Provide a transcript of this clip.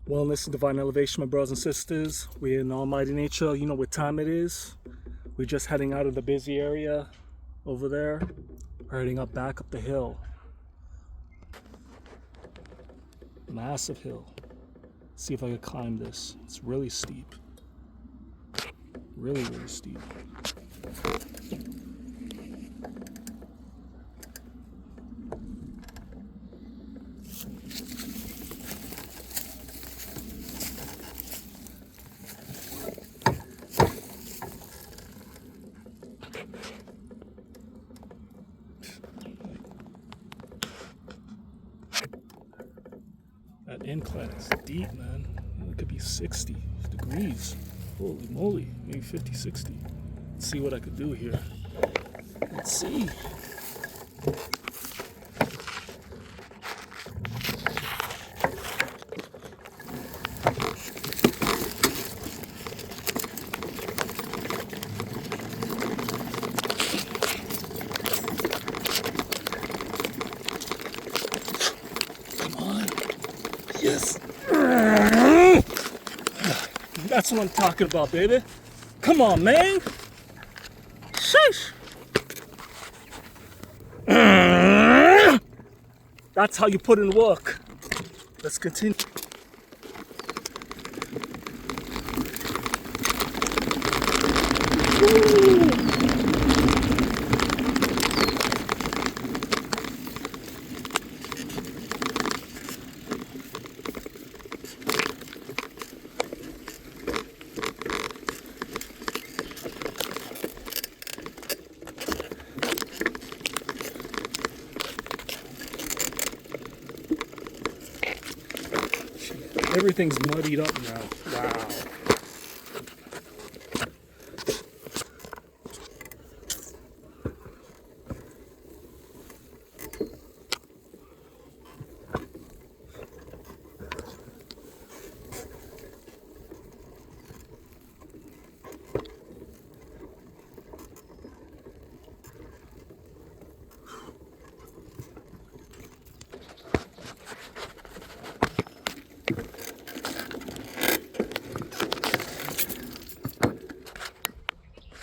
Wellness and divine elevation, my brothers and sisters. We're in almighty nature. You know what time it is. We're just heading out of the busy area over there. We're heading back up the hill. Massive hill. See if I can climb this. It's really steep. Really, really steep. That incline is deep, man. It could be 60 degrees. Holy moly, maybe 50, 60. Let's see what I could do here. Let's see. Yes. That's what I'm talking about, baby. Come on, man. Sheesh. That's how you put in work. Let's continue. Everything's muddied up now. Wow.